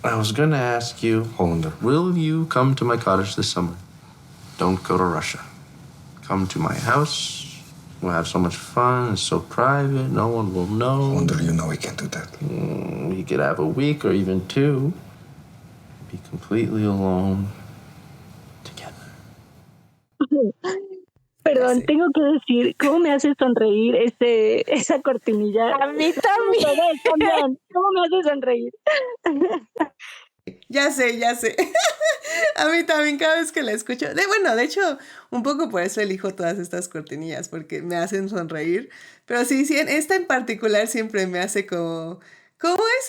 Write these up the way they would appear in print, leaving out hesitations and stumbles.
I was gonna ask you, Hollander, will you come to my cottage this summer? Don't go to Russia. Come to my house. We'll have so much fun. It's so private. No one will know. Hollander, you know we can't do that. We could have a week or even 2. Be completely alone together. Perdón, sé. tengo que decir, ¿cómo me hace sonreír esa cortinilla? A mí también. También, ¿cómo me hace sonreír? Ya sé. A mí también cada vez que la escucho. De hecho, un poco por eso elijo todas estas cortinillas, porque me hacen sonreír. Pero sí, esta en particular siempre me hace como... ¿Cómo es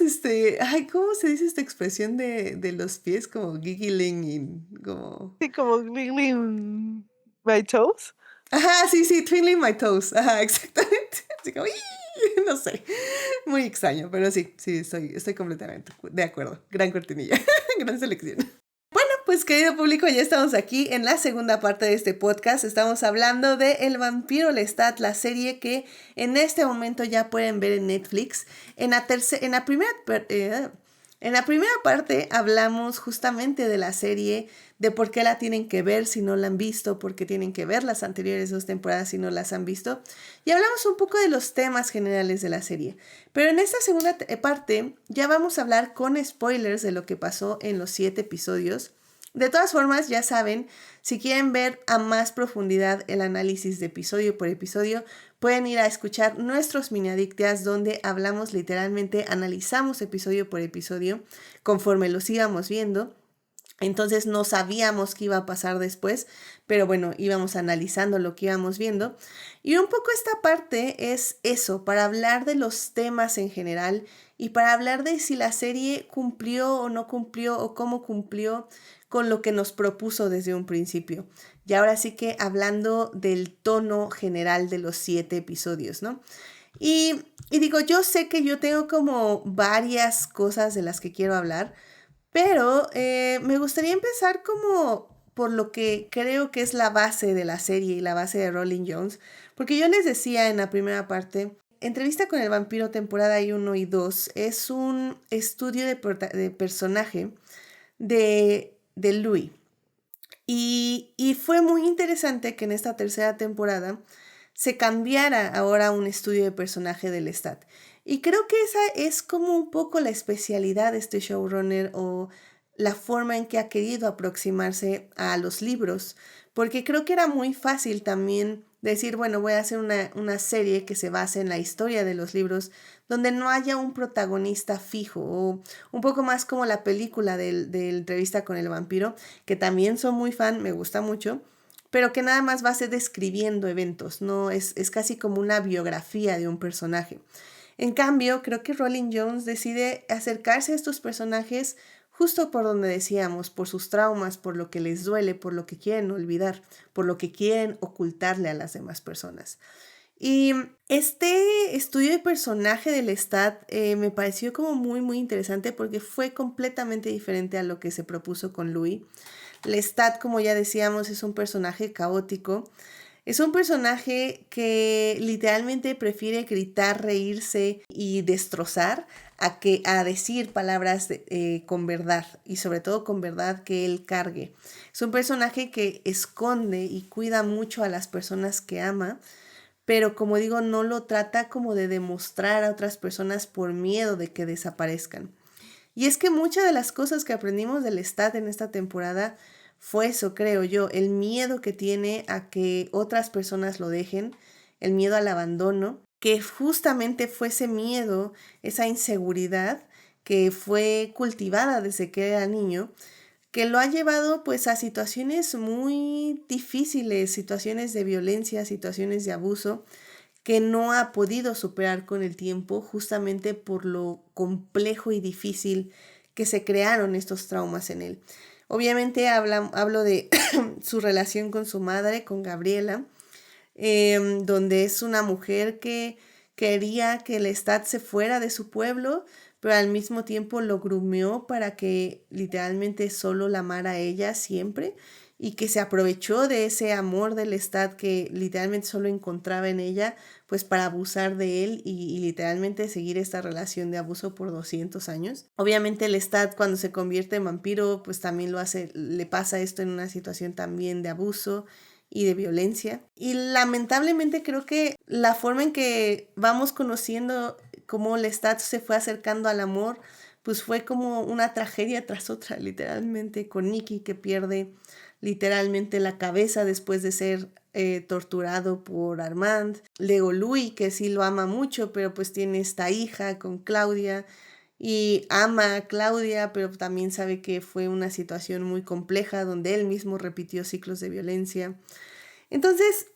¿cómo se dice esta expresión de los pies? Como giggling y como... Sí, como Wiggling My Toes. Ajá, sí, twinkling my toes. Ajá, exactamente. Así como, ¡ii! No sé. Muy extraño, pero sí, estoy completamente de acuerdo. Gran cortinilla, gran selección. Bueno, pues querido público, ya estamos aquí en la segunda parte de este podcast. Estamos hablando de El vampiro Lestat, la serie que en este momento ya pueden ver en Netflix. En la primera parte hablamos justamente de la serie, de por qué la tienen que ver si no la han visto, por qué tienen que ver las anteriores 2 temporadas si no las han visto. Y hablamos un poco de los temas generales de la serie. Pero en esta segunda parte ya vamos a hablar con spoilers de lo que pasó en los 7 episodios. De todas formas, ya saben, si quieren ver a más profundidad el análisis de episodio por episodio, pueden ir a escuchar nuestros mini adictias donde hablamos literalmente, analizamos episodio por episodio conforme los íbamos viendo. Entonces no sabíamos qué iba a pasar después, pero bueno, íbamos analizando lo que íbamos viendo. Y un poco esta parte es eso, para hablar de los temas en general y para hablar de si la serie cumplió o no cumplió o cómo cumplió con lo que nos propuso desde un principio. Y ahora sí que hablando del tono general de los 7 episodios, ¿no? Y digo, yo sé que yo tengo como varias cosas de las que quiero hablar, pero me gustaría empezar como por lo que creo que es la base de la serie y la base de Rolling Jones, porque yo les decía en la primera parte, Entrevista con el vampiro temporada 1 y 2 es un estudio de personaje de Louis. Y fue muy interesante que en esta tercera temporada se cambiara ahora a un estudio de personaje del Lestat. Y creo que esa es como un poco la especialidad de este showrunner o la forma en que ha querido aproximarse a los libros, porque creo que era muy fácil también decir, bueno, voy a hacer una serie que se base en la historia de los libros, donde no haya un protagonista fijo, o un poco más como la película de Entrevista con el vampiro, que también soy muy fan, me gusta mucho, pero que nada más va a ser describiendo eventos, no es casi como una biografía de un personaje. En cambio, creo que Rolling Jones decide acercarse a estos personajes justo por donde decíamos, por sus traumas, por lo que les duele, por lo que quieren olvidar, por lo que quieren ocultarle a las demás personas. Y este estudio de personaje del Lestat me pareció como muy, muy interesante porque fue completamente diferente a lo que se propuso con Louis. Lestat, como ya decíamos, es un personaje caótico. Es un personaje que literalmente prefiere gritar, reírse y destrozar a decir palabras con verdad y sobre todo con verdad que él cargue. Es un personaje que esconde y cuida mucho a las personas que ama, pero como digo, no lo trata como de demostrar a otras personas por miedo de que desaparezcan. Y es que muchas de las cosas que aprendimos del Lestat en esta temporada fue eso, creo yo, el miedo que tiene a que otras personas lo dejen, el miedo al abandono, que justamente fue ese miedo, esa inseguridad que fue cultivada desde que era niño, que lo ha llevado pues a situaciones muy difíciles, situaciones de violencia, situaciones de abuso, que no ha podido superar con el tiempo justamente por lo complejo y difícil que se crearon estos traumas en él. Obviamente hablo de su relación con su madre, con Gabriela, donde es una mujer que quería que Lestat se fuera de su pueblo, pero al mismo tiempo lo grumeó para que literalmente solo la amara a ella siempre. y que se aprovechó de ese amor del Lestat que literalmente solo encontraba en ella, pues para abusar de él y literalmente seguir esta relación de abuso por 200 años. Obviamente el Lestat cuando se convierte en vampiro, pues también lo hace, le pasa esto en una situación también de abuso y de violencia. Y lamentablemente creo que la forma en que vamos conociendo cómo Lestat se fue acercando al amor, pues fue como una tragedia tras otra, literalmente, con Nicky que pierde literalmente la cabeza después de ser torturado por Armand. Luego Louis, que sí lo ama mucho, pero pues tiene esta hija con Claudia y ama a Claudia, pero también sabe que fue una situación muy compleja donde él mismo repitió ciclos de violencia. Entonces,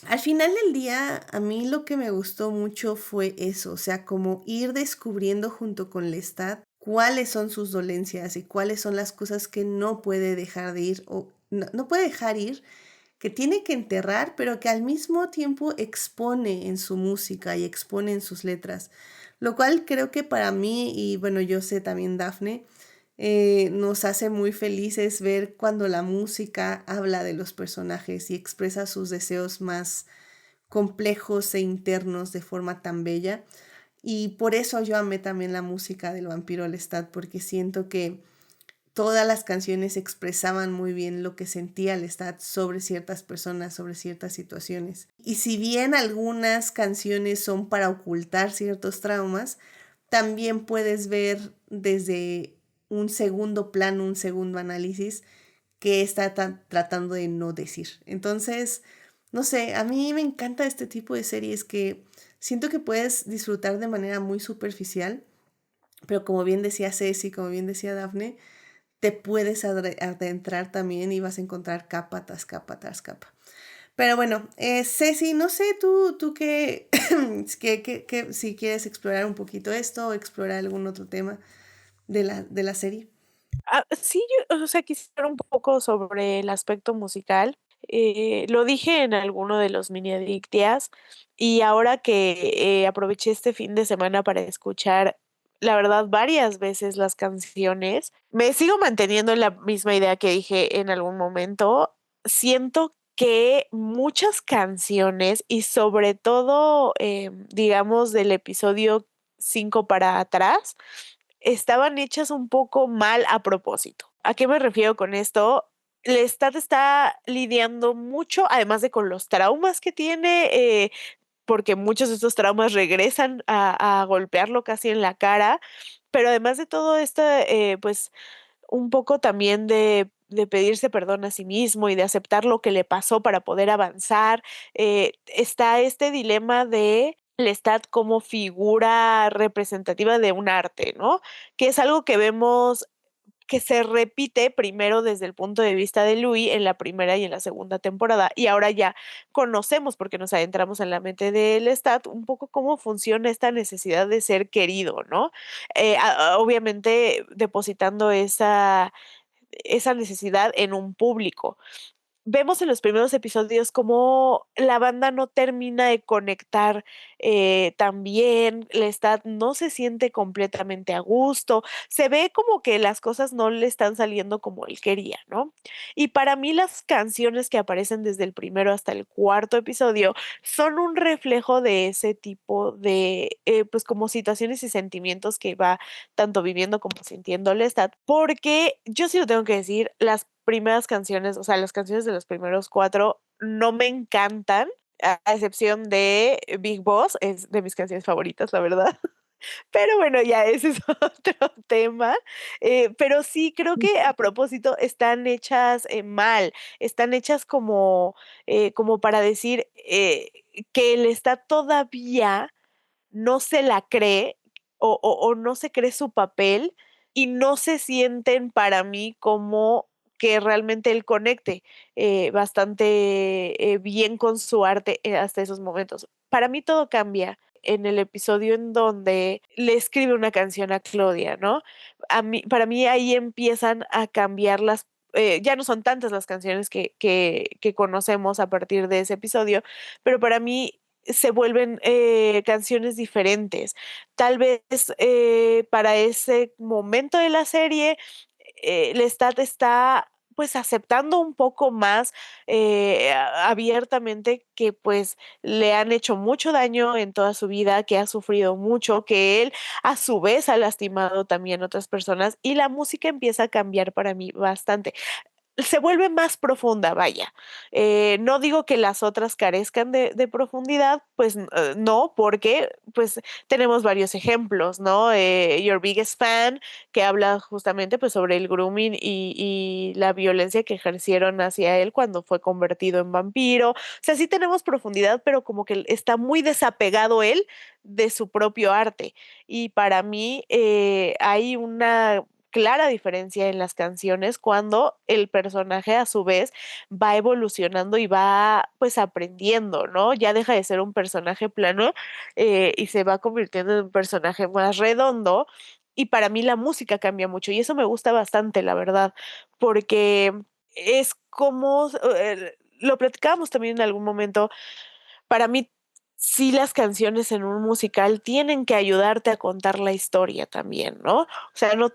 al final del día, a mí lo que me gustó mucho fue eso, o sea, como ir descubriendo junto con Lestat cuáles son sus dolencias y cuáles son las cosas que no puede dejar de ir o no puede dejar ir, que tiene que enterrar, pero que al mismo tiempo expone en su música y expone en sus letras. Lo cual creo que para mí, y bueno, yo sé también Dafne, nos hace muy felices ver cuando la música habla de los personajes y expresa sus deseos más complejos e internos de forma tan bella. Y por eso yo amé también la música del Vampiro Lestat, porque siento que todas las canciones expresaban muy bien lo que sentía Lestat sobre ciertas personas, sobre ciertas situaciones. Y si bien algunas canciones son para ocultar ciertos traumas, también puedes ver desde un segundo plano, un segundo análisis que está tratando de no decir. Entonces, no sé, a mí me encanta este tipo de series que siento que puedes disfrutar de manera muy superficial, pero como bien decía Ceci, como bien decía Dafne, te puedes adentrar también y vas a encontrar capa tras capa tras capa. Pero bueno, Ceci, no sé tú qué, si quieres explorar un poquito esto o explorar algún otro tema de la serie. Sí, yo, o sea, quisiera hablar un poco sobre el aspecto musical. Lo dije en alguno de los mini adictias y ahora que aproveché este fin de semana para escuchar, la verdad, varias veces las canciones, me sigo manteniendo en la misma idea que dije en algún momento. Siento que muchas canciones y sobre todo, digamos, del episodio 5 para atrás, estaban hechas un poco mal a propósito. ¿A qué me refiero con esto? Lestat está lidiando mucho, además de con los traumas que tiene, porque muchos de estos traumas regresan a golpearlo casi en la cara, pero además de todo esto, pues un poco también de pedirse perdón a sí mismo y de aceptar lo que le pasó para poder avanzar. Está este dilema de Lestat como figura representativa de un arte, ¿no? Que es algo que vemos que se repite primero desde el punto de vista de Louis en la primera y en la segunda temporada, y ahora ya conocemos, porque nos adentramos en la mente de Lestat, un poco cómo funciona esta necesidad de ser querido, ¿no? Obviamente depositando esa necesidad en un público. Vemos en los primeros episodios cómo la banda no termina de conectar tan bien, Lestat no se siente completamente a gusto, se ve como que las cosas no le están saliendo como él quería, ¿no? Y para mí las canciones que aparecen desde el primero hasta el cuarto episodio son un reflejo de ese tipo de, pues como situaciones y sentimientos que va tanto viviendo como sintiendo Lestat, porque yo sí lo tengo que decir, las primeras canciones, o sea, las canciones de los primeros 4 no me encantan, a excepción de Big Boss, es de mis canciones favoritas, la verdad. Pero bueno, ya ese es otro tema. Pero sí, creo que a propósito están hechas, mal, están hechas como para decir, que él está todavía no se la cree o no se cree su papel y no se sienten para mí como que realmente él conecte bastante bien con su arte hasta esos momentos. Para mí todo cambia en el episodio en donde le escribe una canción a Claudia, ¿no? Para mí ahí empiezan a cambiar ya no son tantas las canciones que conocemos a partir de ese episodio, pero para mí se vuelven canciones diferentes. Tal vez para ese momento de la serie, Lestat está pues aceptando un poco más abiertamente que pues le han hecho mucho daño en toda su vida, que ha sufrido mucho, que él a su vez ha lastimado también a otras personas y la música empieza a cambiar para mí bastante. Se vuelve más profunda, vaya. No digo que las otras carezcan de profundidad, pues no, porque pues tenemos varios ejemplos, ¿no? Your Biggest Fan, que habla justamente pues sobre el grooming y la violencia que ejercieron hacia él cuando fue convertido en vampiro. O sea, sí tenemos profundidad, pero como que está muy desapegado él de su propio arte. Y para mí hay una clara diferencia en las canciones cuando el personaje a su vez va evolucionando y va pues aprendiendo, ¿no? Ya deja de ser un personaje plano y se va convirtiendo en un personaje más redondo. Y para mí la música cambia mucho y eso me gusta bastante, la verdad, porque es como, lo platicábamos también en algún momento, para mí, sí, las canciones en un musical tienen que ayudarte a contar la historia también, ¿no? O sea, no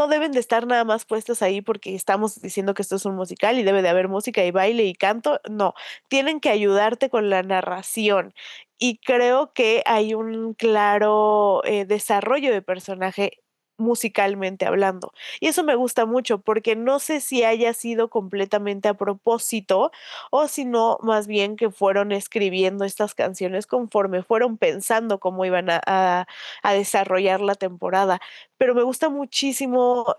deben de estar nada más puestas ahí porque estamos diciendo que esto es un musical y debe de haber música y baile y canto. No, tienen que ayudarte con la narración. Y creo que hay un claro desarrollo de personaje musicalmente hablando. Y eso me gusta mucho porque no sé si haya sido completamente a propósito o si no, más bien que fueron escribiendo estas canciones conforme fueron pensando cómo iban a desarrollar la temporada. Pero me gusta muchísimo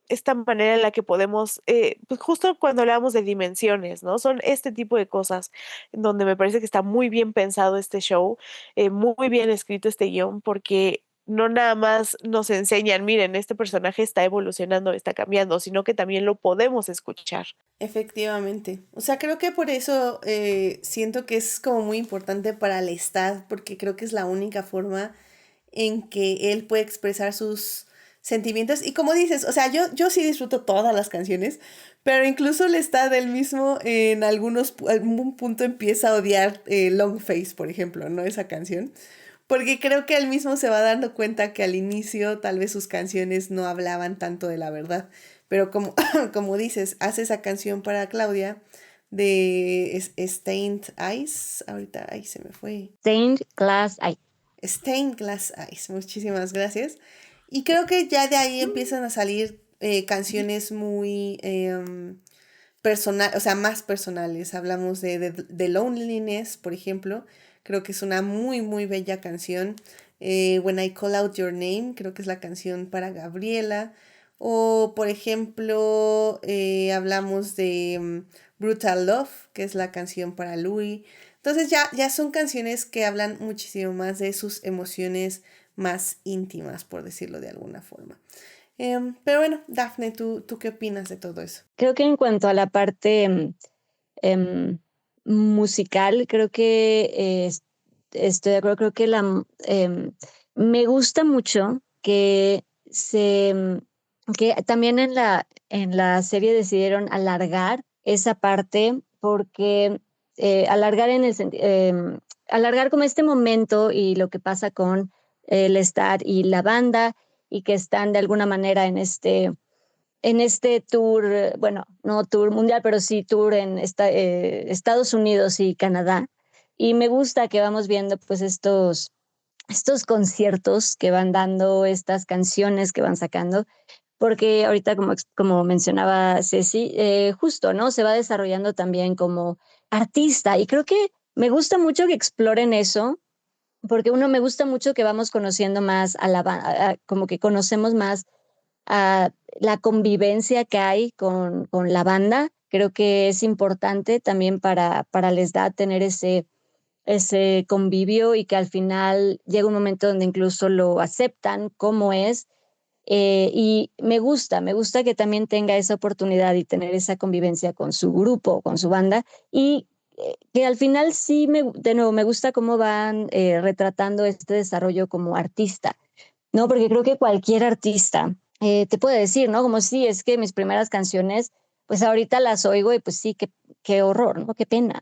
esta manera en la que podemos, pues justo cuando hablamos de dimensiones, ¿no? Son este tipo de cosas en donde me parece que está muy bien pensado este show, muy bien escrito este guión, porque no nada más nos enseñan, miren, este personaje está evolucionando, está cambiando, sino que también lo podemos escuchar. Efectivamente. O sea, creo que por eso siento que es como muy importante para Lestat, porque creo que es la única forma en que él puede expresar sus sentimientos. Y como dices, o sea, yo sí disfruto todas las canciones, pero incluso Lestat él mismo en algún punto empieza a odiar Long Face, por ejemplo, ¿no? Esa canción. Porque creo que él mismo se va dando cuenta que al inicio tal vez sus canciones no hablaban tanto de la verdad. Pero como, como dices, hace esa canción para Claudia de Stained Eyes. Ahorita, ahí se me fue. Stained Glass Eye. Stained Glass Eyes. Muchísimas gracias. Y creo que ya de ahí empiezan a salir canciones muy personal, o sea, más personales. Hablamos de Loneliness, por ejemplo. Creo que es una muy, muy bella canción. When I Call Out Your Name, creo que es la canción para Gabriela. O, por ejemplo, hablamos de Brutal Love, que es la canción para Louis. Entonces ya son canciones que hablan muchísimo más de sus emociones más íntimas, por decirlo de alguna forma. Pero bueno, Dafne, ¿tú qué opinas de todo eso? Creo que en cuanto a la parte em, musical, creo que estoy de acuerdo, creo que me gusta mucho que también en la serie decidieron alargar esa parte porque alargar como este momento y lo que pasa con Lestat y la banda y que están de alguna manera en este tour, bueno, no tour mundial, pero sí tour en Estados Unidos y Canadá. Y me gusta que vamos viendo pues estos conciertos que van dando, estas canciones que van sacando, porque ahorita como mencionaba Ceci, justo, ¿no? Se va desarrollando también como artista y creo que me gusta mucho que exploren eso, porque me gusta mucho que vamos conociendo más a la banda, como que conocemos más a la convivencia que hay con la banda. Creo que es importante también para les da tener ese convivio y que al final llega un momento donde incluso lo aceptan como es. Y me gusta que también tenga esa oportunidad y tener esa convivencia con su grupo, con su banda y que al final sí, de nuevo, me gusta cómo van retratando este desarrollo como artista, ¿no? Porque creo que cualquier artista te puede decir, ¿no? Como sí, es que mis primeras canciones, pues ahorita las oigo y pues sí, qué horror, ¿no? Qué pena.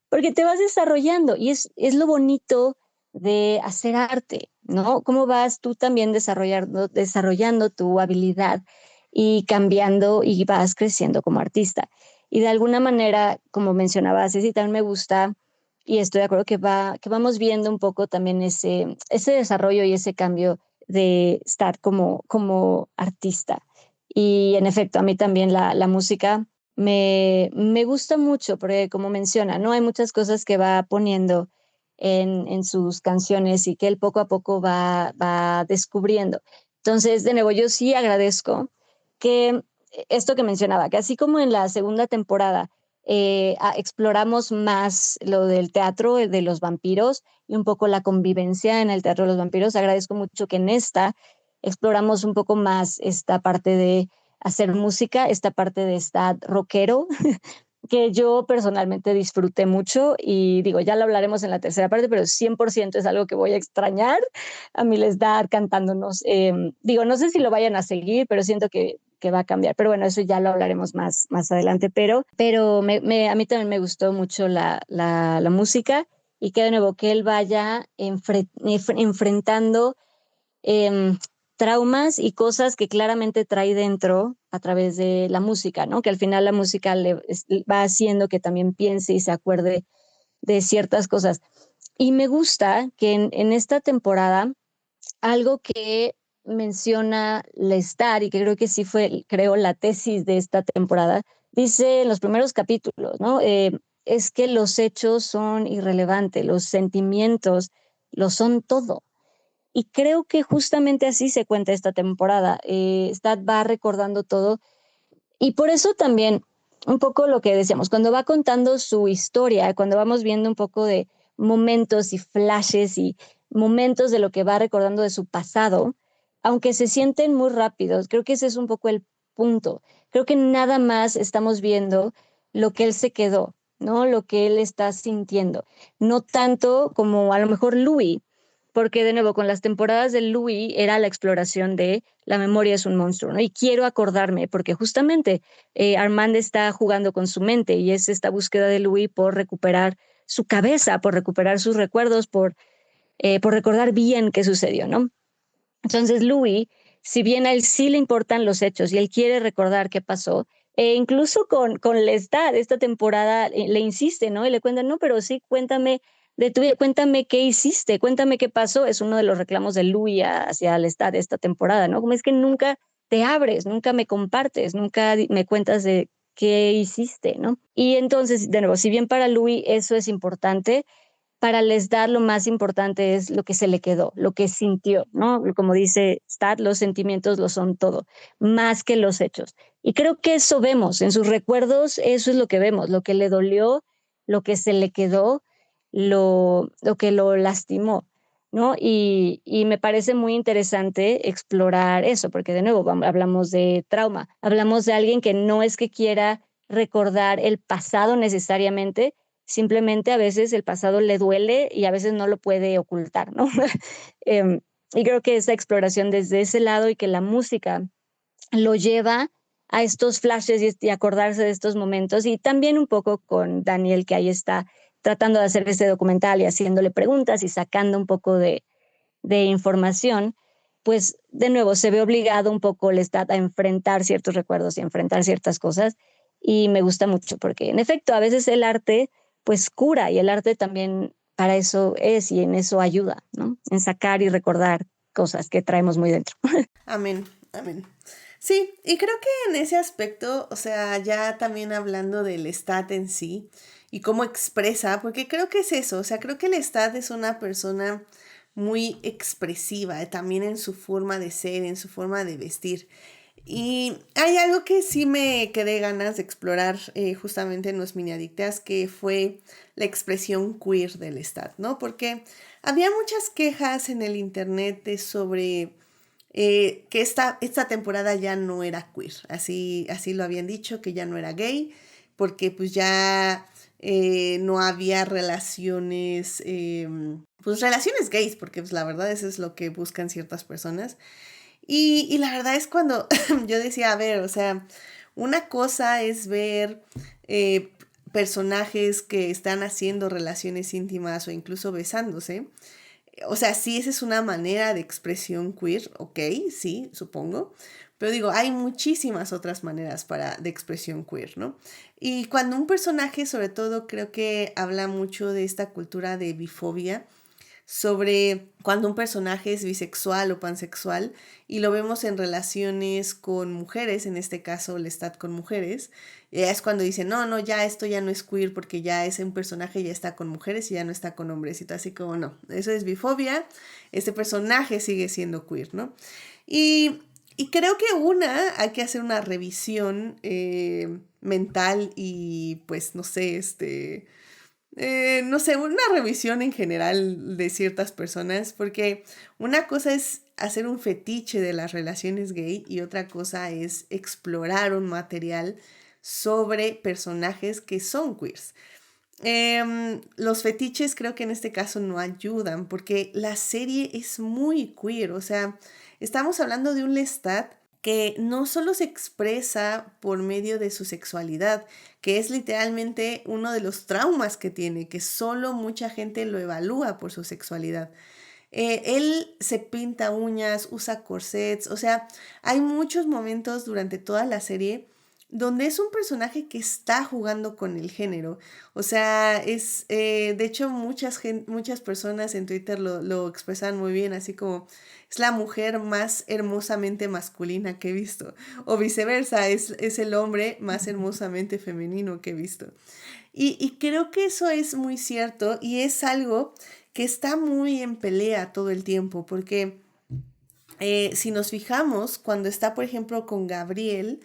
Porque te vas desarrollando y es lo bonito de hacer arte, ¿no? Cómo vas tú también desarrollando tu habilidad y cambiando y vas creciendo como artista. Y de alguna manera, como mencionaba Ceci, también me gusta y estoy de acuerdo que vamos viendo un poco también ese desarrollo y ese cambio de estar como artista. Y en efecto, a mí también la música me gusta mucho porque como menciona, ¿no? Hay muchas cosas que va poniendo en sus canciones y que él poco a poco va descubriendo. Entonces, de nuevo, yo sí agradezco que esto que mencionaba, que así como en la segunda temporada exploramos más lo del teatro de los vampiros y un poco la convivencia en el teatro de los vampiros, agradezco mucho que en esta exploramos un poco más esta parte de hacer música, esta parte de estar rockero, que yo personalmente disfruté mucho y digo, ya lo hablaremos en la tercera parte, pero 100% es algo que voy a extrañar a mi Lestat cantándonos. Digo, no sé si lo vayan a seguir, pero siento que va a cambiar. Pero bueno, eso ya lo hablaremos más adelante. Pero a mí también me gustó mucho la música y que de nuevo que él vaya enfrentando eh, traumas y cosas que claramente trae dentro a través de la música, ¿no? Que al final la música va haciendo que también piense y se acuerde de ciertas cosas. Y me gusta que en esta temporada, algo que menciona Lestat y que creo que sí fue, creo, la tesis de esta temporada, dice en los primeros capítulos, ¿no? Es que los hechos son irrelevantes, los sentimientos lo son todo. Y creo que justamente así se cuenta esta temporada. Stat va recordando todo y por eso también un poco lo que decíamos, cuando va contando su historia, cuando vamos viendo un poco de momentos y flashes y momentos de lo que va recordando de su pasado, aunque se sienten muy rápidos, creo que ese es un poco el punto. Creo que nada más estamos viendo lo que él se quedó, ¿no? Lo que él está sintiendo. No tanto como a lo mejor Louis, porque de nuevo con las temporadas de Louis era la exploración de la memoria es un monstruo, ¿no? Y quiero acordarme, porque justamente Armand está jugando con su mente y es esta búsqueda de Louis por recuperar su cabeza, por recuperar sus recuerdos, por recordar bien qué sucedió, ¿no? Entonces Louis, si bien a él sí le importan los hechos y él quiere recordar qué pasó, incluso con Lestat, esta temporada le insiste, ¿no? Y le cuenta, no, pero sí, cuéntame de tu vida, cuéntame qué hiciste, cuéntame qué pasó. Es uno de los reclamos de Louis hacia Lestat esta temporada, ¿no? Como es que nunca te abres, nunca me compartes, nunca me cuentas de qué hiciste, ¿no? Y entonces, de nuevo, si bien para Louis eso es importante, para Lestat lo más importante es lo que se le quedó, lo que sintió, ¿no? Como dice Stat, los sentimientos lo son todo, más que los hechos. Y creo que eso vemos, en sus recuerdos eso es lo que vemos, lo que le dolió, lo que se le quedó, lo que lo lastimó, ¿no? Y me parece muy interesante explorar eso, porque de nuevo hablamos de trauma, hablamos de alguien que no es que quiera recordar el pasado necesariamente, simplemente a veces el pasado le duele y a veces no lo puede ocultar, ¿no? eh, y creo que esa exploración desde ese lado y que la música lo lleva a estos flashes y acordarse de estos momentos y también un poco con Daniel que ahí está tratando de hacer este documental y haciéndole preguntas y sacando un poco de información, pues de nuevo se ve obligado un poco Lestat a enfrentar ciertos recuerdos y a enfrentar ciertas cosas y me gusta mucho porque en efecto a veces el arte pues cura y el arte también para eso es y en eso ayuda, ¿no? En sacar y recordar cosas que traemos muy dentro. Amén, amén. Sí, y creo que en ese aspecto, o sea, ya también hablando del Lestat en sí y cómo expresa, porque creo que es eso, o sea, creo que el Lestat es una persona muy expresiva, también en su forma de ser, en su forma de vestir. Y hay algo que sí me quedé ganas de explorar justamente en los mini adictas, que fue la expresión queer del Lestat, ¿no? Porque había muchas quejas en el internet sobre que esta temporada ya no era queer, así lo habían dicho, que ya no era gay, porque pues ya no había relaciones, pues relaciones gays, porque pues la verdad eso es lo que buscan ciertas personas. Y la verdad es cuando yo decía, a ver, o sea, una cosa es ver eh, personajes que están haciendo relaciones íntimas o incluso besándose, O sea, sí, esa es una manera de expresión queer, ok, sí, supongo. Pero digo, hay muchísimas otras maneras de expresión queer, ¿no? Y cuando un personaje, sobre todo, creo que habla mucho de esta cultura de bifobia, sobre cuando un personaje es bisexual o pansexual y lo vemos en relaciones con mujeres, en este caso Lestat con mujeres, es cuando dicen, no, no, ya esto ya no es queer porque ya es un personaje, ya está con mujeres y ya no está con hombres, y todo así como, no, eso es bifobia, este personaje sigue siendo queer, ¿no? Y, y creo que hay que hacer una revisión mental y pues, no sé, no sé, una revisión en general de ciertas personas, porque una cosa es hacer un fetiche de las relaciones gay y otra cosa es explorar un material sobre personajes que son queers. Los fetiches creo que en este caso no ayudan porque la serie es muy queer, o sea, estamos hablando de un Lestat que no solo se expresa por medio de su sexualidad, que es literalmente uno de los traumas que tiene, que solo mucha gente lo evalúa por su sexualidad. Él se pinta uñas, usa corsets, o sea, hay muchos momentos durante toda la serie donde es un personaje que está jugando con el género. O sea, de hecho, muchas personas en Twitter lo expresan muy bien, así como es la mujer más hermosamente masculina que he visto, o viceversa, es el hombre más hermosamente femenino que he visto. Y creo que eso es muy cierto y es algo que está muy en pelea todo el tiempo, porque si nos fijamos, cuando está, por ejemplo, con Gabriel,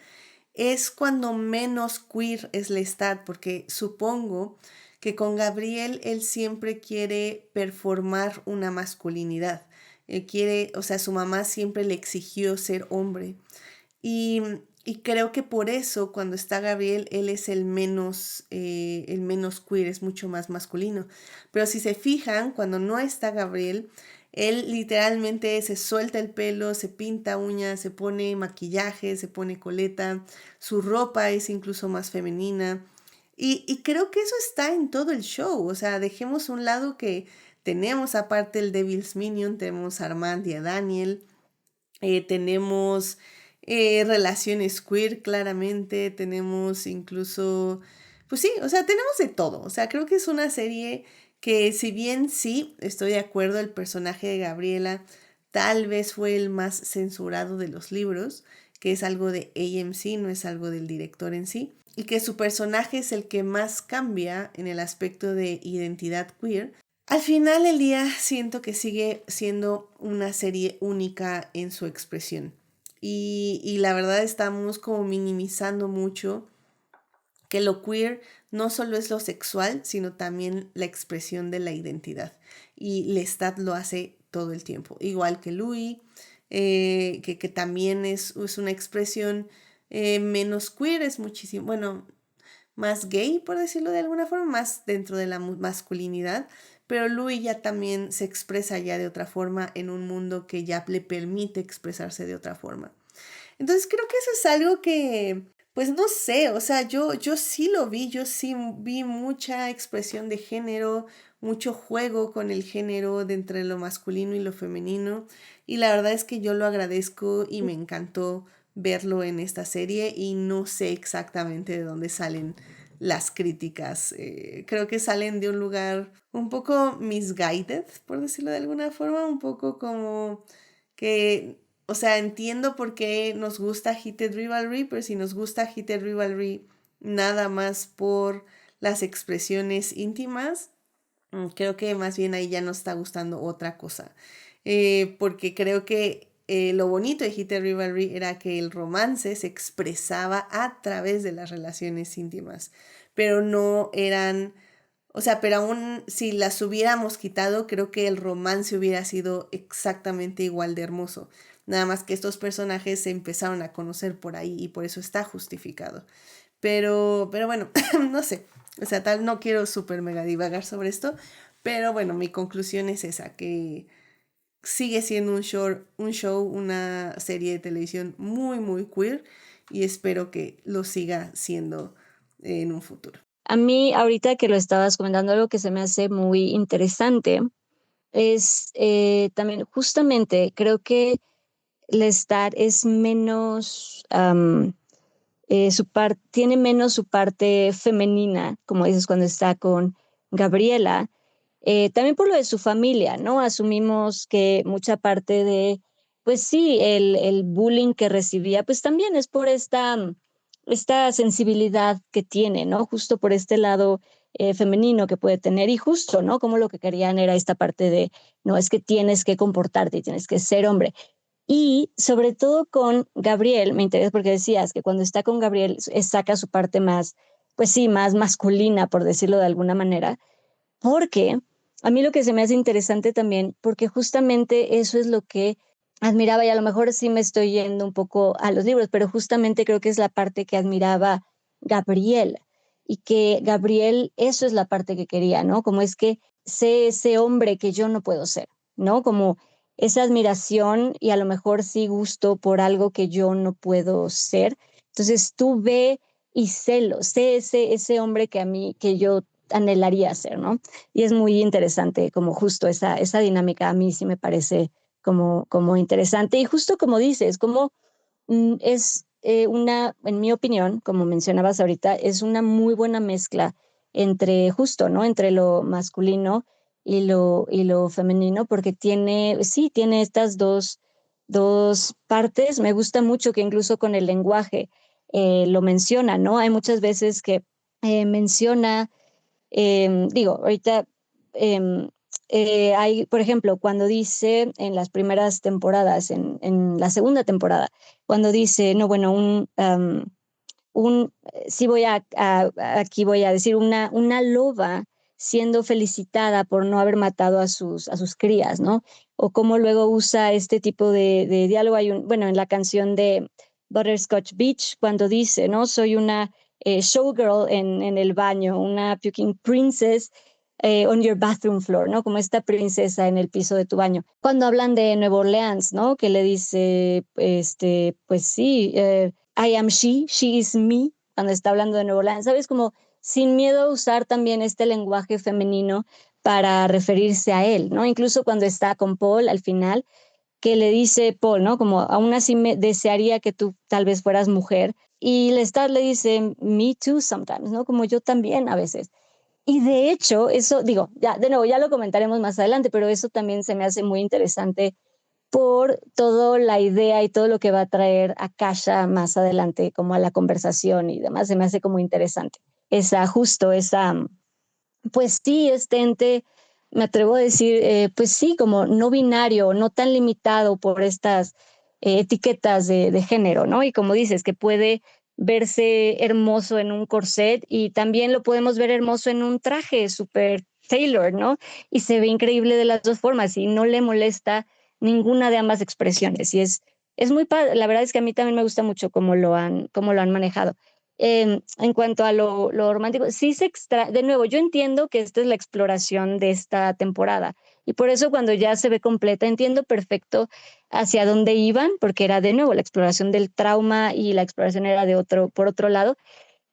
es cuando menos queer es Lestat, porque supongo que con Gabriel él siempre quiere performar una masculinidad. Él quiere, o sea, su mamá siempre le exigió ser hombre. Y, y creo que por eso cuando está Gabriel, él es el menos queer, es mucho más masculino. Pero si se fijan, cuando no está Gabriel, él literalmente se suelta el pelo, se pinta uñas, se pone maquillaje, se pone coleta, su ropa es incluso más femenina. Y creo que eso está en todo el show. O sea, dejemos a un lado que tenemos aparte el Devil's Minion, tenemos a Armand y a Daniel, tenemos relaciones queer claramente, tenemos incluso, pues sí, o sea, tenemos de todo. O sea, creo que es una serie que si bien sí, estoy de acuerdo, el personaje de Gabriela tal vez fue el más censurado de los libros, que es algo de AMC, no es algo del director en sí, y que su personaje es el que más cambia en el aspecto de identidad queer. Al final del día siento que sigue siendo una serie única en su expresión. Y la verdad estamos como minimizando mucho que lo queer no solo es lo sexual, sino también la expresión de la identidad. Y Lestat lo hace todo el tiempo, igual que Louis, que también es una expresión menos queer, es muchísimo, bueno, más gay, por decirlo de alguna forma, más dentro de la masculinidad, pero Louis ya también se expresa ya de otra forma en un mundo que ya le permite expresarse de otra forma. Entonces creo que eso es algo que, pues no sé, o sea, yo sí lo vi, yo sí vi mucha expresión de género, mucho juego con el género de entre lo masculino y lo femenino, y la verdad es que yo lo agradezco y me encantó verlo en esta serie y no sé exactamente de dónde salen las críticas. Creo que salen de un lugar un poco misguided, por decirlo de alguna forma, un poco como que, o sea, entiendo por qué nos gusta Heated Rivalry, pero si nos gusta Heated Rivalry nada más por las expresiones íntimas, creo que más bien ahí ya nos está gustando otra cosa. Porque creo que lo bonito de Heated Rivalry era que el romance se expresaba a través de las relaciones íntimas, pero no eran, o sea, pero aún si las hubiéramos quitado, creo que el romance hubiera sido exactamente igual de hermoso. Nada más que estos personajes se empezaron a conocer por ahí y por eso está justificado. Pero bueno, no sé. O sea, tal, no quiero súper mega divagar sobre esto. Pero bueno, mi conclusión es esa, que sigue siendo una serie de televisión muy, muy queer. Y espero que lo siga siendo en un futuro. A mí, ahorita que lo estabas comentando, algo que se me hace muy interesante es también, justamente, creo que Lestat es menos, tiene menos su parte femenina, como dices, cuando está con Gabriela, también por lo de su familia, ¿no? Asumimos que mucha parte de, pues sí, el bullying que recibía, pues también es por esta sensibilidad que tiene, ¿no? Justo por este lado femenino que puede tener y justo, ¿no? Como lo que querían era esta parte de, no, es que tienes que comportarte y tienes que ser hombre. Y sobre todo con Gabriel, me interesa porque decías que cuando está con Gabriel saca su parte más, pues sí, más masculina, por decirlo de alguna manera, porque a mí lo que se me hace interesante también, porque justamente eso es lo que admiraba, y a lo mejor sí me estoy yendo un poco a los libros, pero justamente creo que es la parte que admiraba Gabriel, y que Gabriel, eso es la parte que quería, ¿no? Como es que sé ese hombre que yo no puedo ser, ¿no? Como esa admiración y a lo mejor sí gusto por algo que yo no puedo ser. Entonces tú ve y sé ese hombre que a mí, que yo anhelaría ser, ¿no? Y es muy interesante como justo esa dinámica a mí sí me parece como interesante. Y justo como dices, como es en mi opinión, como mencionabas ahorita, es una muy buena mezcla entre justo, ¿no? Entre lo masculino y lo femenino, porque tiene estas dos partes. Me gusta mucho que incluso con el lenguaje lo menciona, ¿no? Hay muchas veces que menciona digo, ahorita em, hay, por ejemplo, cuando dice en las primeras temporadas, en la segunda temporada, cuando dice, no, bueno, sí aquí voy a decir, una loba siendo felicitada por no haber matado a sus crías, ¿no? O cómo luego usa este tipo de diálogo. Bueno, en la canción de Butterscotch Beach, cuando dice, ¿no? Soy una showgirl en el baño, una puking princess on your bathroom floor, ¿no? Como esta princesa en el piso de tu baño. Cuando hablan de Nueva Orleans, ¿no? Que le dice, pues sí, I am she is me, cuando está hablando de Nueva Orleans, ¿sabes? Como sin miedo a usar también este lenguaje femenino para referirse a él, ¿no? Incluso cuando está con Paul al final, que le dice Paul, ¿no? Como aún así me desearía que tú tal vez fueras mujer. Y Lestat le dice, me too sometimes, ¿no? Como yo también a veces. Y de hecho, eso, digo, ya, de nuevo, ya lo comentaremos más adelante, pero eso también se me hace muy interesante por toda la idea y todo lo que va a traer a Kasha más adelante, como a la conversación y demás, se me hace como interesante. Pues sí, este ente, me atrevo a decir, pues sí, como no binario, no tan limitado por estas etiquetas de género, ¿no? Y como dices, que puede verse hermoso en un corset y también lo podemos ver hermoso en un traje súper tailor, ¿no? Y se ve increíble de las dos formas y no le molesta ninguna de ambas expresiones. Y es muy padre, la verdad es que a mí también me gusta mucho cómo lo han manejado. En cuanto a lo romántico, sí de nuevo, yo entiendo que esta es la exploración de esta temporada y por eso cuando ya se ve completa entiendo perfecto hacia dónde iban, porque era de nuevo la exploración del trauma y la exploración era por otro lado.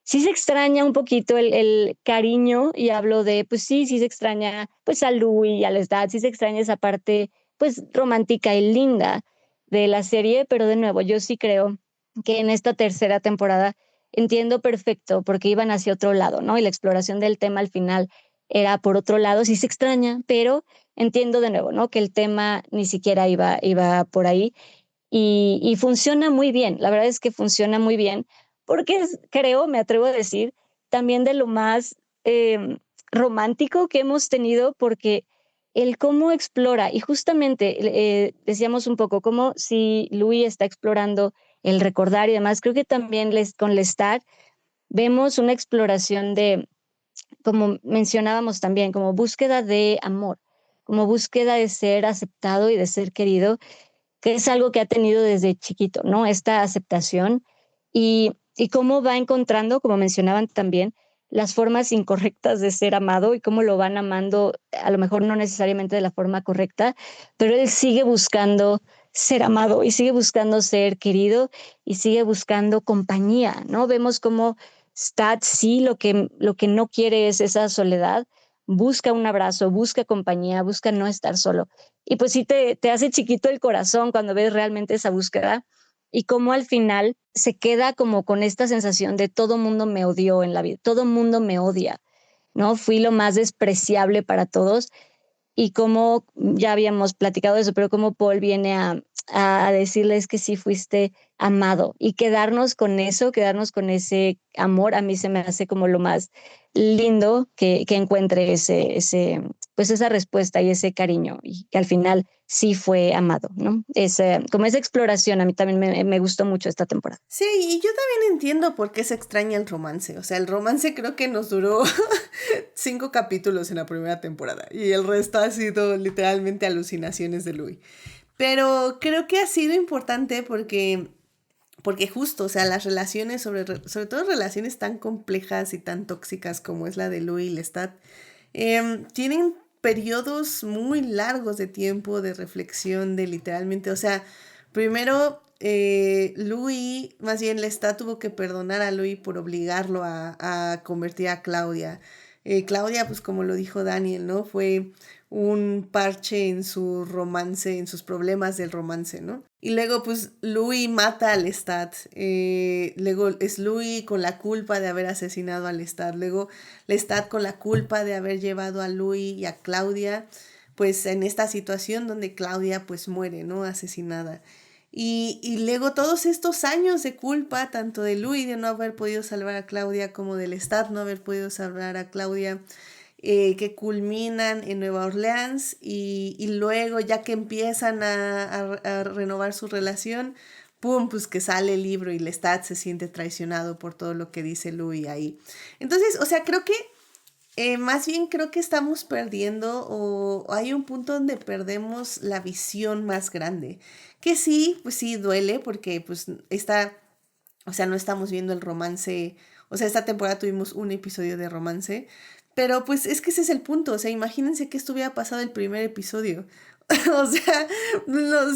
Sí se extraña un poquito el cariño y hablo de, pues sí se extraña pues a Louis y a Lestat, sí se extraña esa parte pues romántica y linda de la serie, pero de nuevo, yo sí creo que en esta tercera temporada entiendo perfecto porque iban hacia otro lado, ¿no? Y la exploración del tema al final era por otro lado, sí se extraña, pero entiendo de nuevo, ¿no? Que el tema ni siquiera iba por ahí y funciona muy bien, la verdad es que funciona muy bien, porque creo, me atrevo a decir, también de lo más romántico que hemos tenido, porque el cómo explora, y justamente decíamos un poco, como si Louis está explorando el recordar y demás, creo que también con Lestat vemos una exploración de, como mencionábamos también, como búsqueda de amor, como búsqueda de ser aceptado y de ser querido, que es algo que ha tenido desde chiquito, ¿no? Esta aceptación y cómo va encontrando, como mencionaban también, las formas incorrectas de ser amado y cómo lo van amando, a lo mejor no necesariamente de la forma correcta, pero él sigue buscando ser amado y sigue buscando ser querido y sigue buscando compañía, ¿no? Vemos cómo Stat sí lo que no quiere es esa soledad, busca un abrazo, busca compañía, busca no estar solo. Y pues sí te hace chiquito el corazón cuando ves realmente esa búsqueda y cómo al final se queda como con esta sensación de todo mundo me odió en la vida, todo mundo me odia, ¿no? Fui lo más despreciable para todos y como ya habíamos platicado de eso, pero como Paul viene a decirles que sí fuiste amado y quedarnos con eso, quedarnos con ese amor, a mí se me hace como lo más lindo que encuentre pues esa respuesta y ese cariño y que al final sí fue amado, ¿no? Como esa exploración, a mí también me gustó mucho esta temporada. Sí, y yo también entiendo por qué se extraña el romance. O sea, el romance creo que nos duró 5 capítulos en la primera temporada y el resto ha sido literalmente alucinaciones de Louis. Pero creo que ha sido importante porque justo, o sea, las relaciones, sobre todo relaciones tan complejas y tan tóxicas como es la de Louis y Lestat, tienen periodos muy largos de tiempo de reflexión, de literalmente, o sea, primero Louis, más bien Lestat tuvo que perdonar a Louis por obligarlo a convertir a Claudia. Claudia, pues como lo dijo Daniel, ¿no? Fue un parche en su romance, en sus problemas del romance, ¿no? Y luego, pues, Louis mata a Lestat. Luego es Louis con la culpa de haber asesinado a Lestat. Luego, Lestat con la culpa de haber llevado a Louis y a Claudia, pues, en esta situación donde Claudia, pues, muere, ¿no? Asesinada. Y luego todos estos años de culpa, tanto de Louis de no haber podido salvar a Claudia como de Lestat no haber podido salvar a Claudia, que culminan en Nueva Orleans y luego ya que empiezan a renovar su relación, pum, pues que sale el libro y Lestat se siente traicionado por todo lo que dice Louis ahí. Entonces, o sea, creo que más bien creo que estamos perdiendo o hay un punto donde perdemos la visión más grande. Que sí, pues sí duele porque pues o sea, no estamos viendo el romance. O sea, esta temporada tuvimos un episodio de romance. Pero pues es que ese es el punto. O sea, imagínense que esto hubiera pasado el primer episodio. O sea,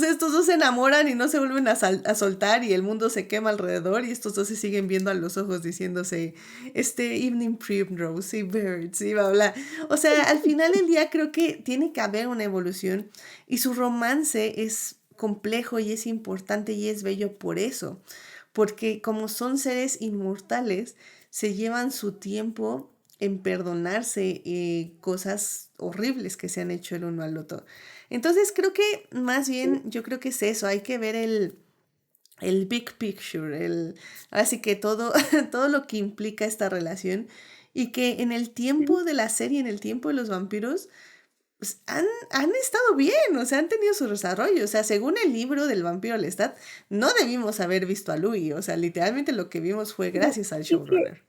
estos dos se enamoran y no se vuelven a soltar y el mundo se quema alrededor y estos dos se siguen viendo a los ojos diciéndose, Evening Primrose y Birds y bla, bla. O sea, al final del día creo que tiene que haber una evolución y su romance es complejo y es importante y es bello por eso. Porque como son seres inmortales, se llevan su tiempo en perdonarse cosas horribles que se han hecho el uno al otro. Entonces creo que más bien yo creo que es eso, hay que ver el big picture, así que todo, todo lo que implica esta relación y que en el tiempo de la serie, en el tiempo de los vampiros, pues, han estado bien, o sea, han tenido su desarrollo. O sea, según el libro del vampiro Lestat, no debimos haber visto a Louis. O sea, literalmente lo que vimos fue gracias al showrunner.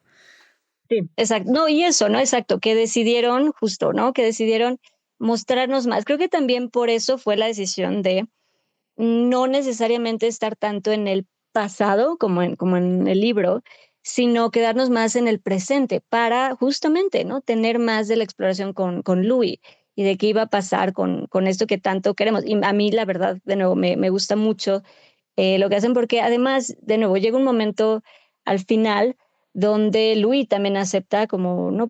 Sí, exacto. No, y eso, ¿no? Exacto, que decidieron, justo, ¿no? Que decidieron mostrarnos más. Creo que también por eso fue la decisión de no necesariamente estar tanto en el pasado como en el libro, sino quedarnos más en el presente para justamente, ¿no? Tener más de la exploración con Louis y de qué iba a pasar con esto que tanto queremos. Y a mí, la verdad, de nuevo, me gusta mucho lo que hacen porque además, de nuevo, llega un momento al final donde Louis también acepta como, no,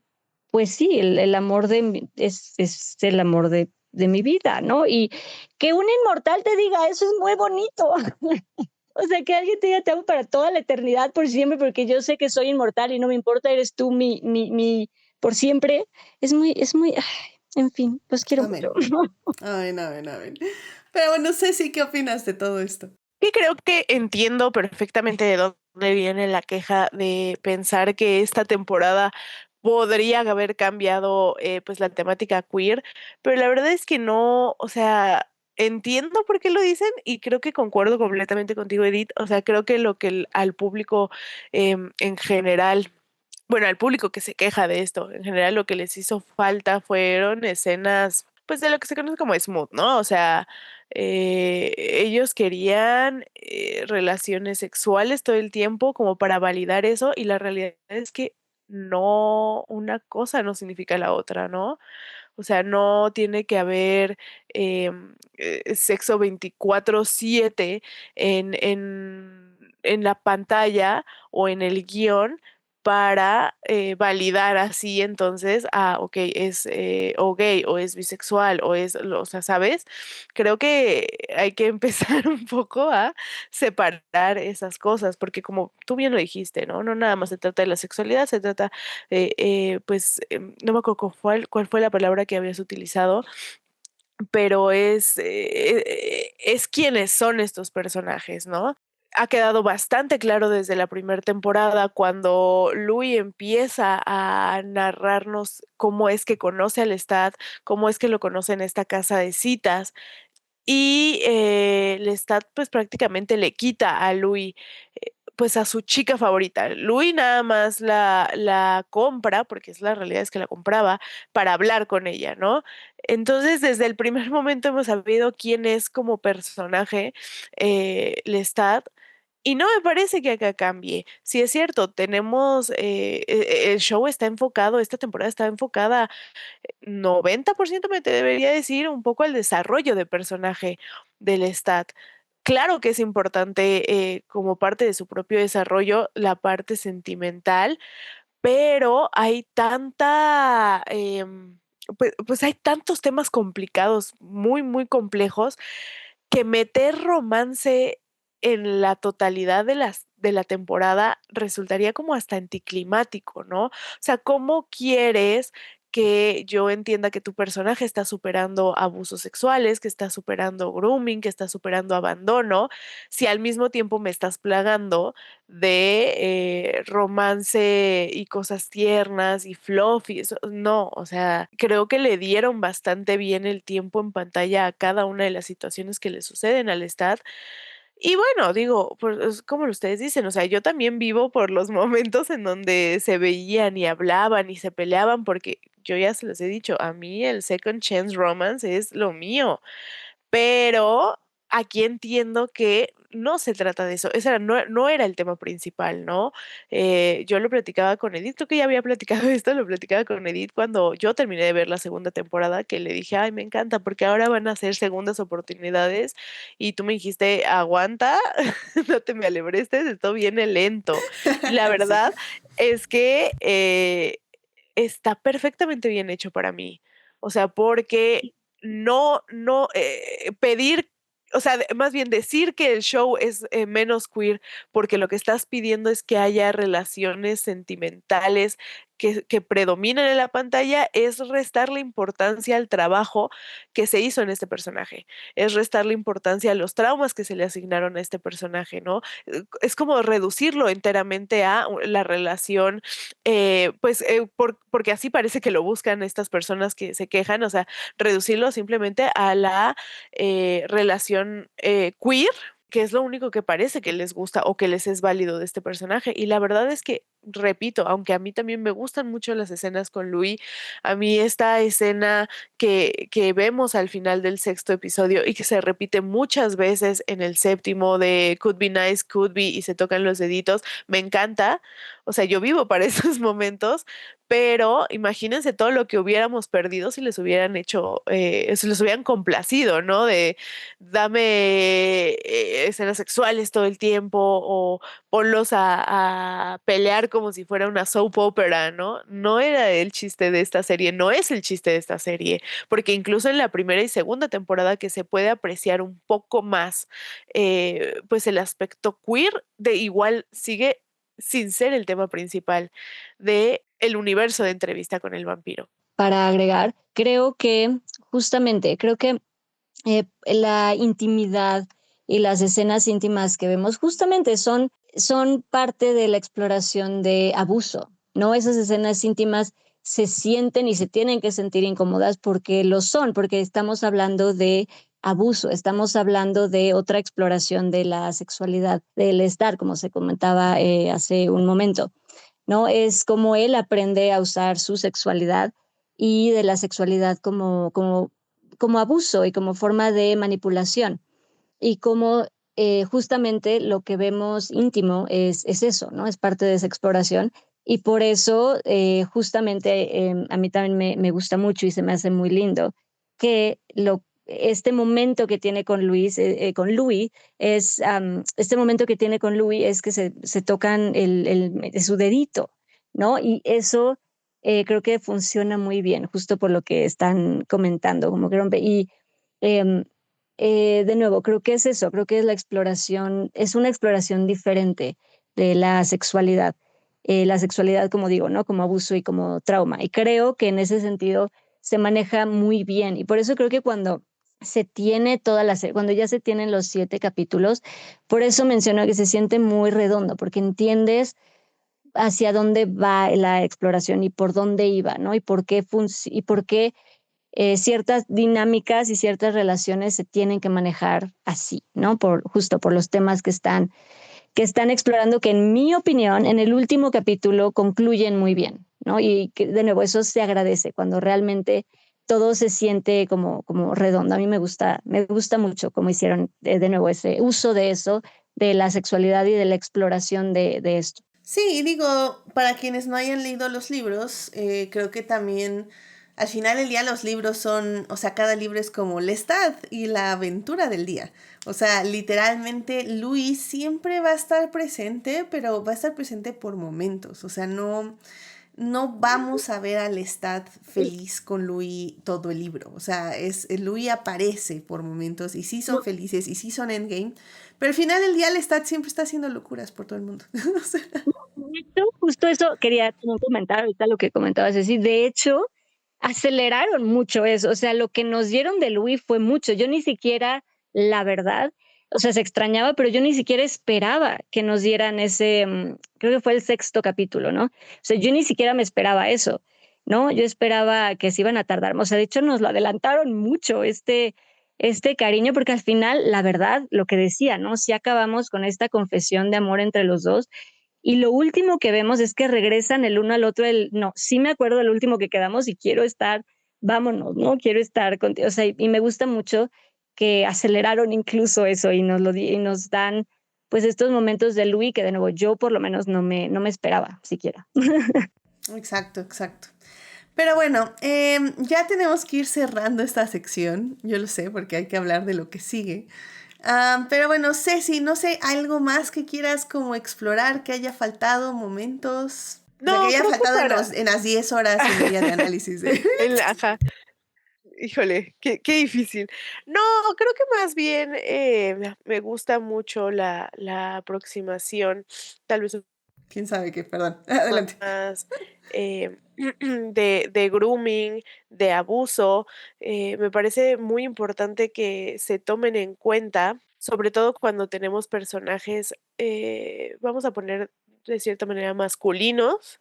pues sí, el amor es el amor de mi vida, ¿no? Y que un inmortal te diga eso es muy bonito. O sea, que alguien te diga te amo para toda la eternidad, por siempre, porque yo sé que soy inmortal y no me importa, eres tú por siempre. Ay, en fin, los quiero Amén. mucho. Amén, amén, amén. Pero bueno, Ceci, ¿qué opinas de todo esto? Y creo que entiendo perfectamente de dónde viene la queja de pensar que esta temporada podría haber cambiado pues la temática queer, pero la verdad es que no, o sea, entiendo por qué lo dicen y creo que concuerdo completamente contigo, Edith. O sea, creo que lo que al público en general, bueno, al público que se queja de esto, en general lo que les hizo falta fueron escenas, pues de lo que se conoce como smooth, ¿no? O sea, ellos querían relaciones sexuales todo el tiempo como para validar eso y la realidad es que no, una cosa no significa la otra, ¿no? O sea, no tiene que haber sexo 24/7 en la pantalla o en el guión para validar así entonces, ok, es o gay o es bisexual o sea, ¿sabes? Creo que hay que empezar un poco a separar esas cosas, porque como tú bien lo dijiste, ¿no? No nada más se trata de la sexualidad, se trata, pues, no me acuerdo cuál fue la palabra que habías utilizado, pero es quiénes son estos personajes, ¿no? Ha quedado bastante claro desde la primera temporada cuando Louis empieza a narrarnos cómo es que conoce a Lestat, cómo es que lo conoce en esta casa de citas y Lestat pues prácticamente le quita a Louis pues a su chica favorita. Louis nada más la compra, porque es la realidad es que la compraba, para hablar con ella, ¿no? Entonces, desde el primer momento hemos sabido quién es como personaje Lestat. Y no me parece que acá cambie. Sí es cierto, tenemos, el show está enfocado, esta temporada está enfocada 90% me te debería decir un poco al desarrollo de personaje del Stat. Claro que es importante como parte de su propio desarrollo la parte sentimental, pero hay tanta, pues hay tantos temas complicados, muy, muy complejos, que meter romance en la totalidad de la temporada resultaría como hasta anticlimático, ¿no? O sea, ¿cómo quieres que yo entienda que tu personaje está superando abusos sexuales, que está superando grooming, que está superando abandono, si al mismo tiempo me estás plagando de romance y cosas tiernas y fluffy? No, o sea, creo que le dieron bastante bien el tiempo en pantalla a cada una de las situaciones que le suceden al Stat. Y bueno, digo, pues como ustedes dicen, o sea, yo también vivo por los momentos en donde se veían y hablaban y se peleaban, porque yo ya se los he dicho, a mí el Second Chance Romance es lo mío. Pero aquí entiendo que no se trata de eso, ese no era el tema principal, ¿no? Yo lo platicaba con Edith, creo que ya había platicado esto, lo platicaba con Edith cuando yo terminé de ver la segunda temporada, que le dije: "Ay, me encanta, porque ahora van a ser segundas oportunidades", y tú me dijiste: "Aguanta, no te me alebrestes, esto viene lento". Y la Sí. verdad es que, está perfectamente bien hecho para mí. O sea, porque no, pedir, o sea, más bien decir que el show es menos queer, porque lo que estás pidiendo es que haya relaciones sentimentales que predominen en la pantalla, es restarle importancia al trabajo que se hizo en este personaje, es restarle importancia a los traumas que se le asignaron a este personaje, ¿no? Es como reducirlo enteramente a la relación pues, porque así parece que lo buscan estas personas que se quejan, o sea, reducirlo simplemente a la relación queer, que es lo único que parece que les gusta o que les es válido de este personaje. Y la verdad es que, repito, aunque a mí también me gustan mucho las escenas con Louis, a mí esta escena que vemos al final del sexto episodio y que se repite muchas veces en el séptimo de Could Be Nice, Could Be, y se tocan los deditos, me encanta. O sea, yo vivo para esos momentos, pero imagínense todo lo que hubiéramos perdido si les hubieran hecho, si les hubieran complacido, ¿no? De dame escenas sexuales todo el tiempo o ponlos a pelear como si fuera una soap opera, ¿no? No era el chiste de esta serie, no es el chiste de esta serie, porque incluso en la primera y segunda temporada que se puede apreciar un poco más, pues el aspecto queer de igual sigue sin ser el tema principal de el universo de Entrevista con el Vampiro. Para agregar, creo que la intimidad y las escenas íntimas que vemos justamente son parte de la exploración de abuso, ¿no? Esas escenas íntimas se sienten y se tienen que sentir incómodas porque lo son, porque estamos hablando de abuso, estamos hablando de otra exploración de la sexualidad, del estar, como se comentaba hace un momento, ¿no? Es como él aprende a usar su sexualidad y de la sexualidad como abuso y como forma de manipulación. Y como justamente lo que vemos íntimo es eso, ¿no? Es parte de esa exploración. Y por eso justamente a mí también me gusta mucho y se me hace muy lindo que este momento que tiene con Louis este momento que tiene con Louis es que se tocan su dedito, ¿no? Y eso creo que funciona muy bien, justo por lo que están comentando, como que rompe. Y em, de nuevo, creo que es eso, creo que es la exploración, es una exploración diferente de la sexualidad, como digo, ¿no? Como abuso y como trauma. Y creo que en ese sentido se maneja muy bien. Y por eso creo que cuando se tiene cuando ya se tienen los 7 capítulos, por eso menciono que se siente muy redondo, porque entiendes hacia dónde va la exploración y por dónde iba, ¿no? Y por qué ciertas dinámicas y ciertas relaciones se tienen que manejar así, ¿no? Justo por los temas que están explorando, que en mi opinión, en el último capítulo concluyen muy bien, ¿no? Y que, de nuevo, eso se agradece cuando realmente todo se siente como redondo. A mí me gusta mucho cómo hicieron de nuevo ese uso de eso, de la sexualidad y de la exploración de esto. Sí, y digo, para quienes no hayan leído los libros, creo que también al final del día los libros son, o sea, cada libro es como Lestat y la aventura del día. O sea, literalmente Louis siempre va a estar presente, pero va a estar presente por momentos. O sea, no vamos a ver a Lestat feliz con Louis todo el libro. O sea, Louis aparece por momentos y sí son felices y sí son endgame, pero al final del día Lestat siempre está haciendo locuras por todo el mundo. O sea, De hecho, justo eso quería como comentar ahorita lo que comentabas, es decir, de hecho, aceleraron mucho eso, o sea, lo que nos dieron de Louis fue mucho, yo ni siquiera, la verdad, o sea, se extrañaba, pero yo ni siquiera esperaba que nos dieran creo que fue el 6º capítulo, ¿no? O sea, yo ni siquiera me esperaba eso, ¿no? Yo esperaba que se iban a tardar, o sea, de hecho nos lo adelantaron mucho, este cariño, porque al final, la verdad, lo que decía, ¿no? Si acabamos con esta confesión de amor entre los dos, y lo último que vemos es que regresan el uno al otro, no, sí me acuerdo del último que quedamos y quiero estar, vámonos, ¿no? Quiero estar contigo. O sea, y me gusta mucho que aceleraron incluso eso y y nos dan pues estos momentos de Louis que de nuevo yo por lo menos no me esperaba siquiera. exacto, exacto. Pero bueno, ya tenemos que ir cerrando esta sección. Yo lo sé porque hay que hablar de lo que sigue. Pero bueno, Ceci, no sé, algo más que quieras como explorar, que haya faltado, momentos. O sea, que No, haya creo que faltado para... en las 10 horas y media de análisis de... Ajá. Híjole, qué difícil. No, creo que más bien me gusta mucho la aproximación, tal vez un ¿Quién sabe qué? Perdón, poco adelante. más de grooming, de abuso. Me parece muy importante que se tomen en cuenta, sobre todo cuando tenemos personajes, vamos a poner de cierta manera masculinos,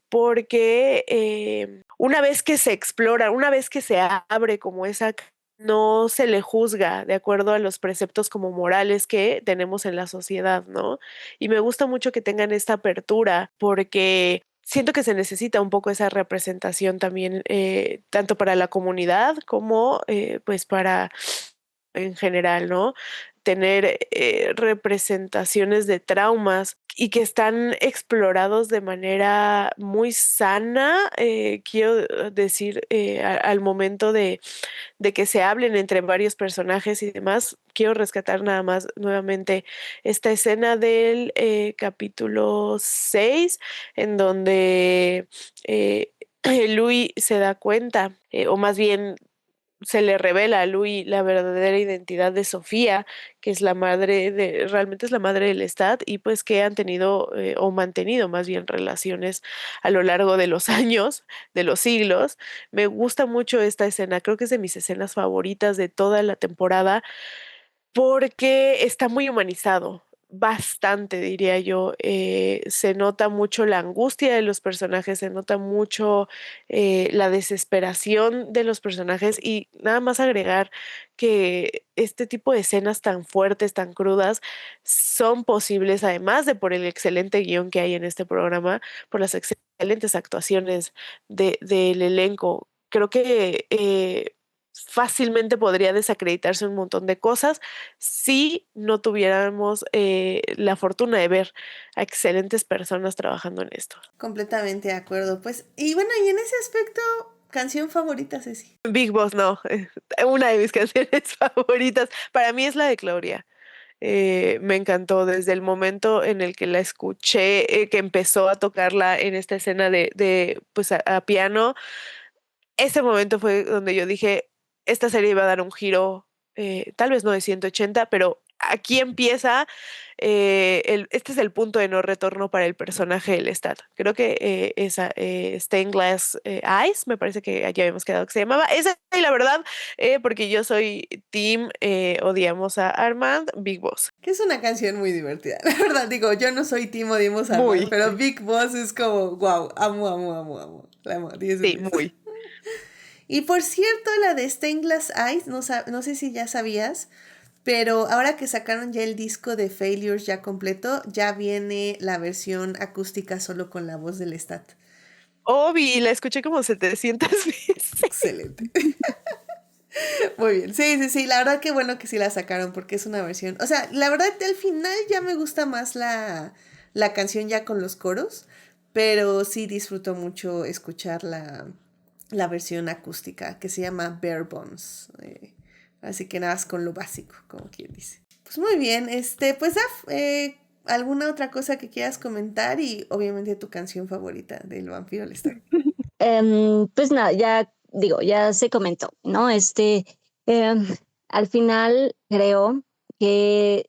porque una vez que se explora, una vez que se abre como no se le juzga de acuerdo a los preceptos como morales que tenemos en la sociedad, ¿no? Y me gusta mucho que tengan esta apertura porque siento que se necesita un poco esa representación también, tanto para la comunidad como pues para en general, ¿no? Tener representaciones de traumas y que están explorados de manera muy sana, quiero decir, al momento de que se hablen entre varios personajes y demás. Quiero rescatar nada más nuevamente esta escena del capítulo 6, en donde Louis se da cuenta, o más bien se le revela a Louis la verdadera identidad de Sofía, que es realmente es la madre del Lestat, y pues que han tenido o mantenido más bien relaciones a lo largo de los años, de los siglos. Me gusta mucho esta escena, creo que es de mis escenas favoritas de toda la temporada porque está muy humanizado, bastante diría yo. Se nota mucho la angustia de los personajes, se nota mucho la desesperación de los personajes y nada más agregar que este tipo de escenas tan fuertes, tan crudas, son posibles además de por el excelente guión que hay en este programa, por las excelentes actuaciones del elenco. Creo que fácilmente podría desacreditarse un montón de cosas si no tuviéramos la fortuna de ver a excelentes personas trabajando en esto. Completamente de acuerdo. Pues, y bueno, y en ese aspecto, canción favorita, Ceci. Big Boss, no, una de mis canciones favoritas para mí es la de Gloria. Me encantó desde el momento en el que la escuché, que empezó a tocarla en esta escena pues a piano. Ese momento fue donde yo dije, esta serie iba a dar un giro, tal vez no de 180, pero aquí empieza, este es el punto de no retorno para el personaje del Lestat. Creo que esa Stained Glass Eyes, me parece que ya habíamos quedado que se llamaba. Esa, y la verdad, porque yo soy team, odiamos a Armand, Big Boss. Que es una canción muy divertida. La verdad, digo, yo no soy Timo Dimos Muy. Armand, pero Big Boss es como, wow, amo, amo, amo, amo. La amo, 10 de Sí, 10. muy. Y por cierto, la de Stained Glass Eyes, no sé si ya sabías, pero ahora que sacaron ya el disco de Failures ya completo, ya viene la versión acústica solo con la voz del Lestat. Obi, la escuché como 700 veces. Excelente. Muy bien. Sí, sí, sí. La verdad que bueno que sí la sacaron porque es una versión. O sea, la verdad al final ya me gusta más la canción ya con los coros, pero sí disfruto mucho escuchar la versión acústica que se llama Bare Bones. Así que nada más con lo básico, como quien dice. Pues muy bien. Pues Daf, ¿alguna otra cosa que quieras comentar? Y obviamente tu canción favorita del Vampiro Lestat. Pues nada, ya digo, ya se comentó, ¿no? Em, Al final creo que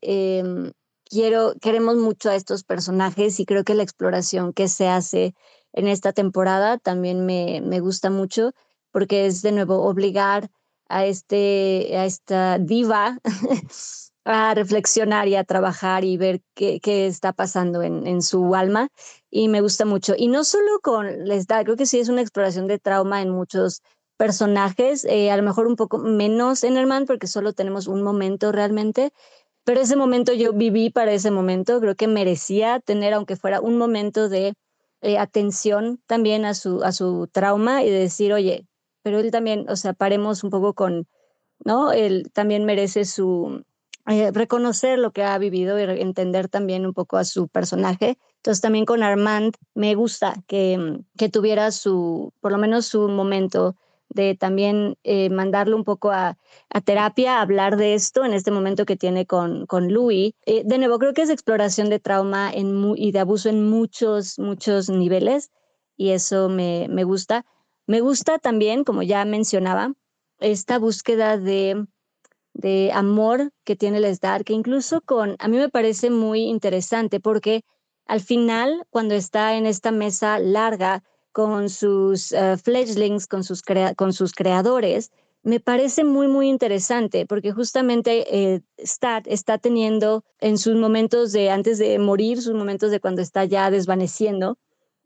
queremos mucho a estos personajes y creo que la exploración que se hace en esta temporada también me gusta mucho porque es de nuevo obligar a esta diva a reflexionar y a trabajar y ver qué está pasando en su alma y me gusta mucho. Y no solo con les da, creo que sí es una exploración de trauma en muchos personajes, a lo mejor un poco menos en Herman porque solo tenemos un momento realmente, pero ese momento yo viví para ese momento, creo que merecía tener, aunque fuera un momento de atención también a su trauma y de decir, oye, pero él también, o sea, paremos un poco con, ¿no? Él también merece reconocer lo que ha vivido y entender también un poco a su personaje. Entonces también con Armand me gusta que tuviera por lo menos su momento de también mandarlo un poco a terapia, a hablar de esto en este momento que tiene con Louis. De nuevo, creo que es exploración de trauma y de abuso en muchos, muchos niveles y eso me gusta. Me gusta también, como ya mencionaba, esta búsqueda de amor que tiene Lestat, que incluso a mí me parece muy interesante porque al final, cuando está en esta mesa larga con sus fledglings, con sus creadores, me parece muy, muy interesante porque justamente Stat está teniendo en sus momentos antes de morir, sus momentos de cuando está ya desvaneciendo,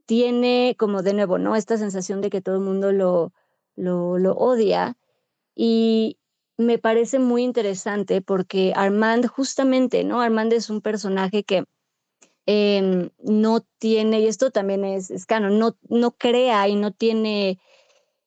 tiene como de nuevo, ¿no? Esta sensación de que todo el mundo lo odia y me parece muy interesante porque Armand justamente, ¿no? Armand es un personaje que no tiene, y esto también es canon, no crea y no tiene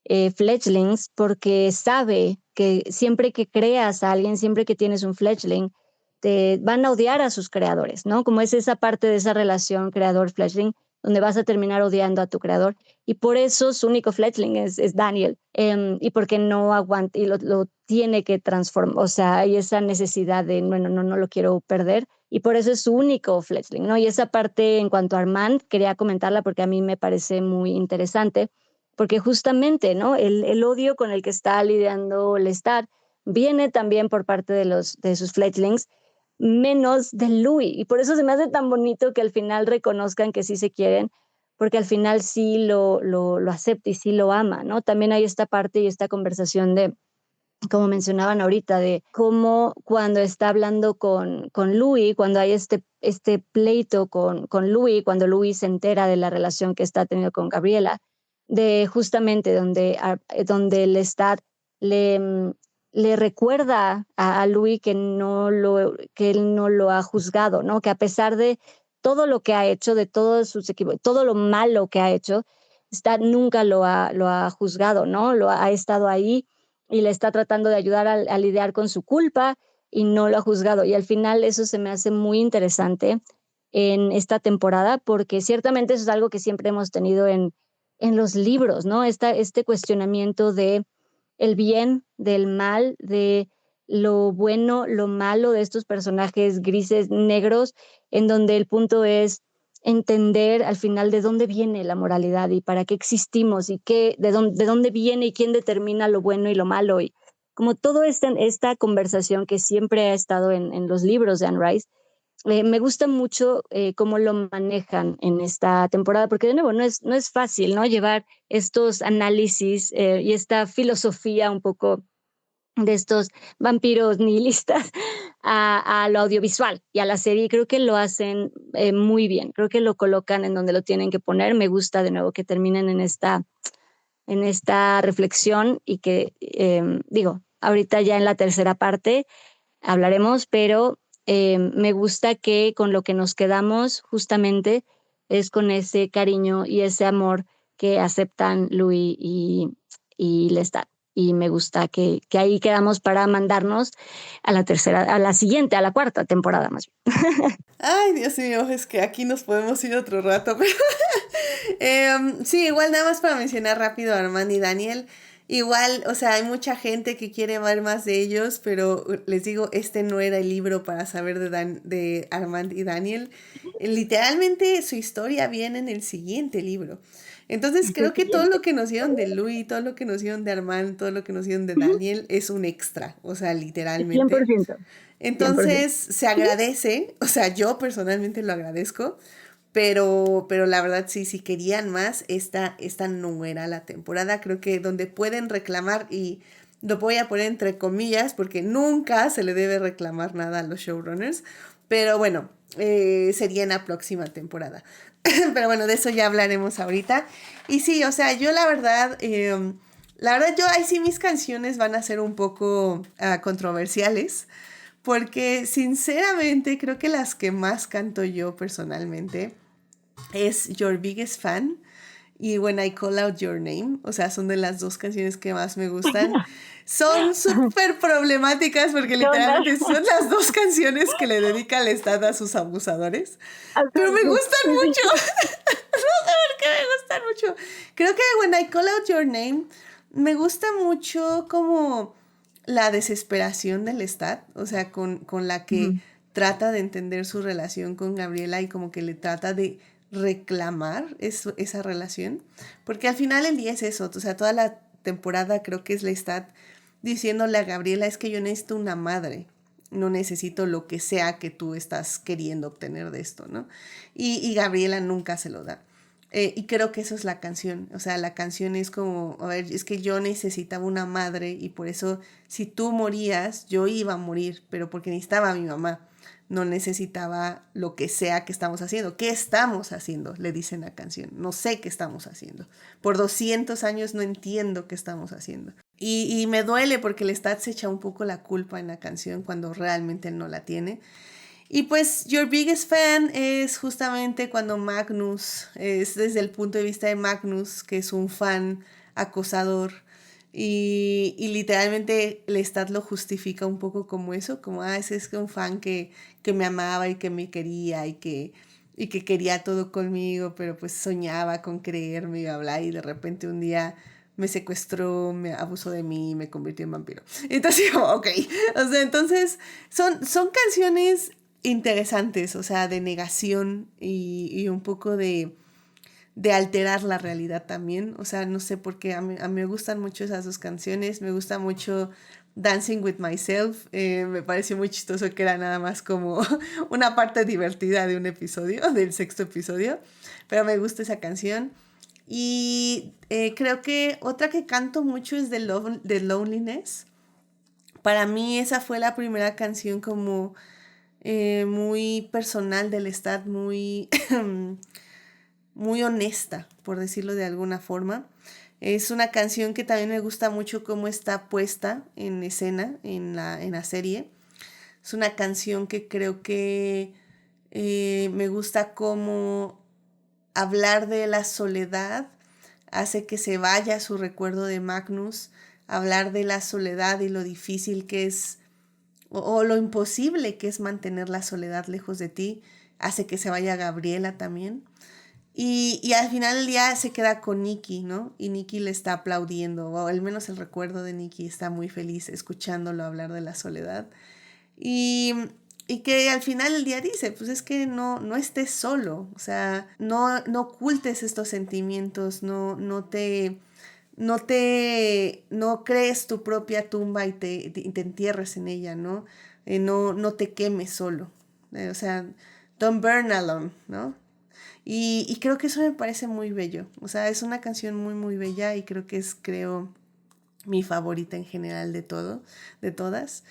fledglings porque sabe que siempre que creas a alguien, siempre que tienes un fledgling, te van a odiar a sus creadores, ¿no? Como es esa parte de esa relación creador-fledgling donde vas a terminar odiando a tu creador. Y por eso su único fledgling es Daniel. Y porque no aguanta y lo tiene que transformar. O sea, hay esa necesidad de, bueno, no lo quiero perder. Y por eso es su único fledgling, ¿no? Y esa parte en cuanto a Armand, quería comentarla porque a mí me parece muy interesante. Porque justamente, ¿no? El odio con el que está lidiando Lestat viene también por parte de sus fledglings, menos de Louis. Y por eso se me hace tan bonito que al final reconozcan que sí se quieren, porque al final sí lo acepta y sí lo ama, ¿no? También hay esta parte y esta conversación de, como mencionaban ahorita, de cómo cuando está hablando con Louis, cuando hay este pleito con Louis, cuando Louis se entera de la relación que está teniendo con Gabriela, de justamente donde Lestat le recuerda a Louis que él no lo ha juzgado, ¿no? Que a pesar de todo lo que ha hecho, de todos sus equipos, todo lo malo que ha hecho, Lestat nunca lo ha juzgado, ¿no? Ha estado ahí y le está tratando de ayudar a lidiar con su culpa y no lo ha juzgado. Y al final eso se me hace muy interesante en esta temporada porque ciertamente eso es algo que siempre hemos tenido en los libros, ¿no? Este cuestionamiento de el bien, del mal, de lo bueno, lo malo de estos personajes grises, negros, en donde el punto es entender al final de dónde viene la moralidad y para qué existimos y de dónde viene y quién determina lo bueno y lo malo. Y como toda esta conversación que siempre ha estado en los libros de Anne Rice, me gusta mucho cómo lo manejan en esta temporada, porque de nuevo no es fácil, ¿no? Llevar estos análisis y esta filosofía un poco de estos vampiros nihilistas a lo audiovisual y a la serie. Creo que lo hacen muy bien, creo que lo colocan en donde lo tienen que poner. Me gusta de nuevo que terminen en esta reflexión y que, digo, ahorita ya en la tercera parte hablaremos, pero me gusta que con lo que nos quedamos justamente es con ese cariño y ese amor que aceptan Louis y Lestat. Y me gusta que ahí quedamos para mandarnos a la tercera, a la siguiente, a la cuarta temporada más bien. Ay, Dios mío, es que aquí nos podemos ir otro rato, pero sí, igual nada más para mencionar rápido a Armand y Daniel. Igual, o sea, hay mucha gente que quiere ver más de ellos, pero les digo, este no era el libro para saber de Armand y Daniel. Literalmente su historia viene en el siguiente libro. Entonces creo que todo lo que nos dieron de Louis, todo lo que nos dieron de Armand, todo lo que nos dieron de Daniel es un extra, o sea, literalmente. 100%, 100%. Entonces se agradece, o sea, yo personalmente lo agradezco, pero la verdad sí, si querían más, esta no era la temporada. Creo que donde pueden reclamar, y lo voy a poner entre comillas, porque nunca se le debe reclamar nada a los showrunners, pero bueno, sería en la próxima temporada. Pero bueno, de eso ya hablaremos ahorita. Y sí, o sea, yo la verdad yo ahí sí mis canciones van a ser un poco controversiales, porque sinceramente creo que las que más canto yo personalmente es Your Biggest Fan y When I Call Out Your Name. O sea, son de las dos canciones que más me gustan. Son súper problemáticas porque ¿Qué onda? literalmente son las dos canciones que le dedica Lestat a sus abusadores. Pero me gustan mucho. No sé por qué me gustan mucho. Creo que When I Call Out Your Name me gusta mucho como la desesperación del Lestat, o sea, con la que trata de entender su relación con Gabriela y como que le trata de reclamar esa relación, porque al final el día es eso, o sea, toda la temporada creo que es Lestat diciéndole a Gabriela, es que yo necesito una madre, no necesito lo que sea que tú estás queriendo obtener de esto, ¿no? Y Gabriela nunca se lo da. Y creo que eso es la canción, o sea, la canción es como, a ver, es que yo necesitaba una madre y por eso si tú morías, yo iba a morir, pero porque necesitaba a mi mamá, no necesitaba lo que sea que estamos haciendo. ¿Qué estamos haciendo? Le dice en la canción, no sé qué estamos haciendo. Por 200 años no entiendo qué estamos haciendo. Y me duele porque Lestat se echa un poco la culpa en la canción cuando realmente no la tiene. Y pues Your Biggest Fan es justamente cuando Magnus, es desde el punto de vista de Magnus, que es un fan acosador, y literalmente Lestat lo justifica un poco como eso, como, ese es un fan que me amaba y que me quería y que quería todo conmigo, pero pues soñaba con creerme y bla, y de repente un día me secuestró, me abusó de mí y me convirtió en vampiro. Entonces, ok, o sea, entonces son canciones interesantes, o sea, de negación y un poco de alterar la realidad también. O sea, no sé por qué, a mí me gustan mucho esas dos canciones, me gusta mucho Dancing with Myself, me pareció muy chistoso que era nada más como una parte divertida de un episodio, del sexto episodio, pero me gusta esa canción. Y creo que otra que canto mucho es The Loneliness. Para mí esa fue la primera canción como muy personal del Lestat, muy, muy honesta, por decirlo de alguna forma. Es una canción que también me gusta mucho cómo está puesta en escena en la serie. Es una canción que creo que me gusta cómo hablar de la soledad hace que se vaya su recuerdo de Magnus. Hablar de la soledad y lo difícil que es o lo imposible que es mantener la soledad lejos de ti, hace que se vaya Gabriela también. Y al final del día se queda con Nikki, ¿no? Y Nikki le está aplaudiendo, o al menos el recuerdo de Nikki está muy feliz escuchándolo hablar de la soledad. Y, y que al final del día dice, pues es que no estés solo, o sea, no ocultes estos sentimientos, no crees tu propia tumba y te entierres en ella, ¿no? No te quemes solo. O sea, don't burn alone, ¿no? Y creo que eso me parece muy bello. O sea, es una canción muy, muy bella y creo que es, mi favorita en general de todas.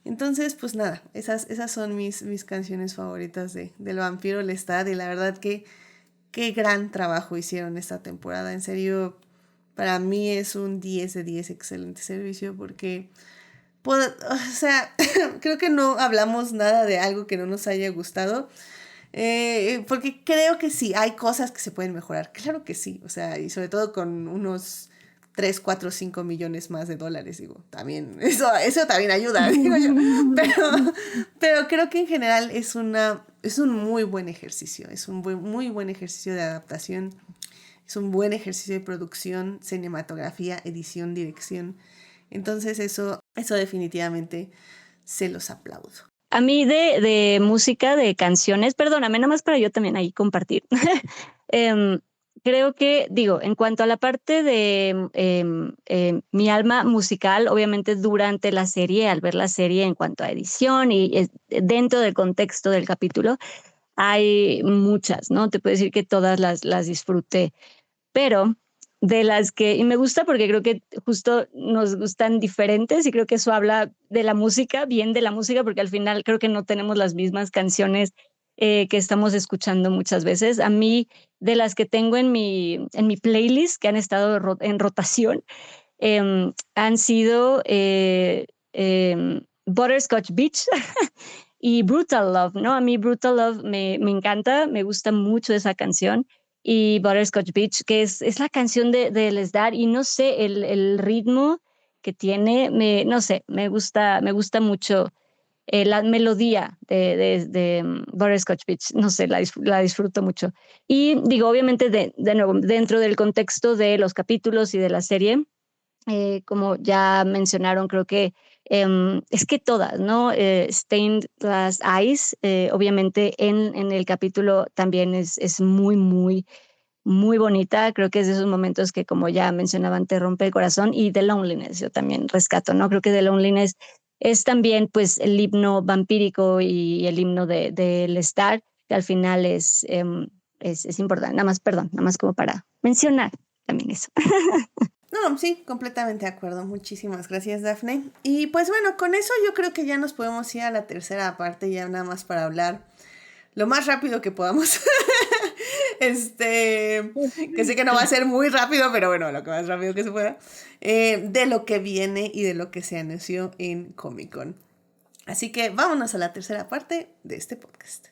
Entonces, pues nada, esas son mis canciones favoritas del Vampiro Lestat y la verdad que qué gran trabajo hicieron esta temporada. En serio, para mí es un 10 de 10, excelente servicio porque, o sea, creo que no hablamos nada de algo que no nos haya gustado. Porque creo que sí, hay cosas que se pueden mejorar, claro que sí, o sea, y sobre todo con unos 3, 4, 5 millones más de dólares, digo, también, eso también ayuda, digo yo, pero creo que en general es un muy buen ejercicio, es un muy buen ejercicio de adaptación, es un buen ejercicio de producción, cinematografía, edición, dirección, entonces eso definitivamente se los aplaudo. A mí de música, de canciones, perdóname, nada más para yo también ahí compartir. Creo que, digo, en cuanto a la parte de mi alma musical, obviamente durante la serie, al ver la serie en cuanto a edición y dentro del contexto del capítulo, hay muchas, ¿no? Te puedo decir que todas las disfruté, pero de las que, y me gusta porque creo que justo nos gustan diferentes y creo que eso habla de la música, bien de la música, porque al final creo que no tenemos las mismas canciones que estamos escuchando muchas veces. A mí, de las que tengo en mi playlist, que han estado en rotación, han sido Butterscotch Beach y Brutal Love, ¿no? A mí Brutal Love me encanta, me gusta mucho esa canción y Butterscotch Beach, que es la canción de Lestat y no sé, el ritmo que tiene, no sé, me gusta mucho la melodía de Butterscotch Beach, no sé, la disfruto mucho. Y digo, obviamente, de nuevo, dentro del contexto de los capítulos y de la serie, como ya mencionaron, creo que es que todas, ¿no? Stained Glass Eyes, obviamente en el capítulo también es muy, muy, muy bonita. Creo que es de esos momentos que, como ya mencionaban, te rompe el corazón. Y The Loneliness, yo también rescato, ¿no? Creo que The Loneliness es también, pues, el himno vampírico y el himno de Lestat, que al final es importante. Nada más como para mencionar también eso. No, sí, completamente de acuerdo. Muchísimas gracias, Dafne. Y pues bueno, con eso yo creo que ya nos podemos ir a la tercera parte, ya nada más para hablar lo más rápido que podamos. Que sé que no va a ser muy rápido, pero bueno, lo que más rápido que se pueda. De lo que viene y de lo que se anunció en Comic Con. Así que vámonos a la tercera parte de este podcast.